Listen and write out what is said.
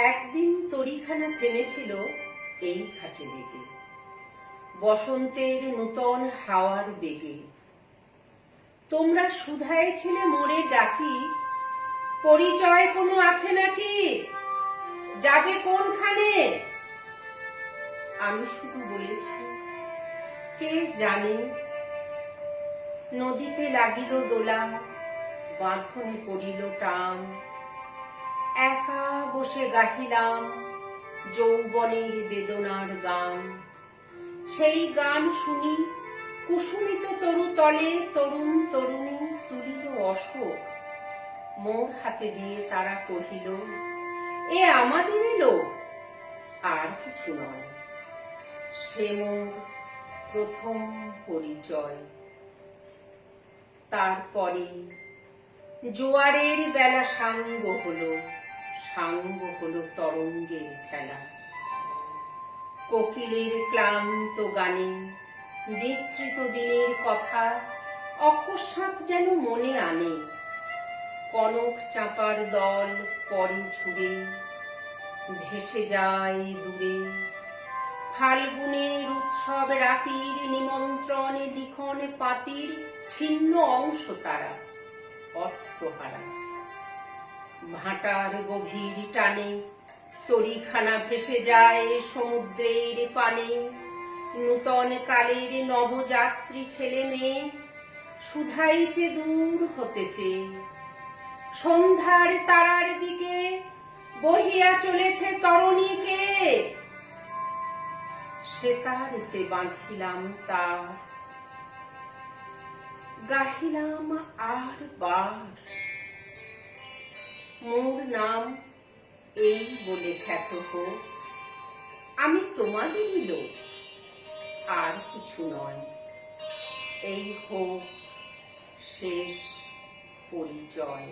একদিন তরিখানা থেমেছিল এই ঘাটে লেগে, বসন্তের নূতন হাওয়ার বেগে। তোমরা শুধায় ছিলে মোরে ডাকি, পরিচয় কোনো আছে নাকি, যাবে কোনখানে? আমি শুধু বলেছি, কে জানে। নদীতে লাগিল দোলা, বাঁধনে পড়িল টান, একা বসে গাহিলাম যৌবনের বেদনার গান। সেই গান শুনি কুসুমিত তরু তলে তরুণ তরুণী তুলিল অশোক। মোর হাতে দিয়ে তারা কহিল, এ আমাদের লোক, আর কিছু নয়। সে মোর প্রথম পরিচয়। তারপরে জোয়ারের বেলা সাঙ্গ হলো তরঙ্গের খেলা। কোকিলের ক্লান্ত গানে বিস্মৃত দিনের কথা অকস্মাৎ যেন মনে আনে। কনক চাঁপার দল পরে ঝুড়ে ভেসে যায় দূরে। ফাল্গুনের উৎসব রাতির নিমন্ত্রণে লিখন পাতির ছিন্ন অংশ তারা, অর্থহারা। ভাটার গভীর টানে তরিখানা ভেসে যায় সমুদ্রের পানে। নূতন কালের নবযাত্রী ছেলে মেয়ে শুধাইছে দূর হতেছে। সন্ধ্যার তারার দিকে বহিয়া চলেছে তরণীকে। সেতারেতে বাঁধিলাম তার, গাহিলাম আর বার। মোর নাম এই বলে খ্যাত হোক, আমি তোমাদেরই লোক, আর কিছু নয়। এই হোক শেষ পরিচয়।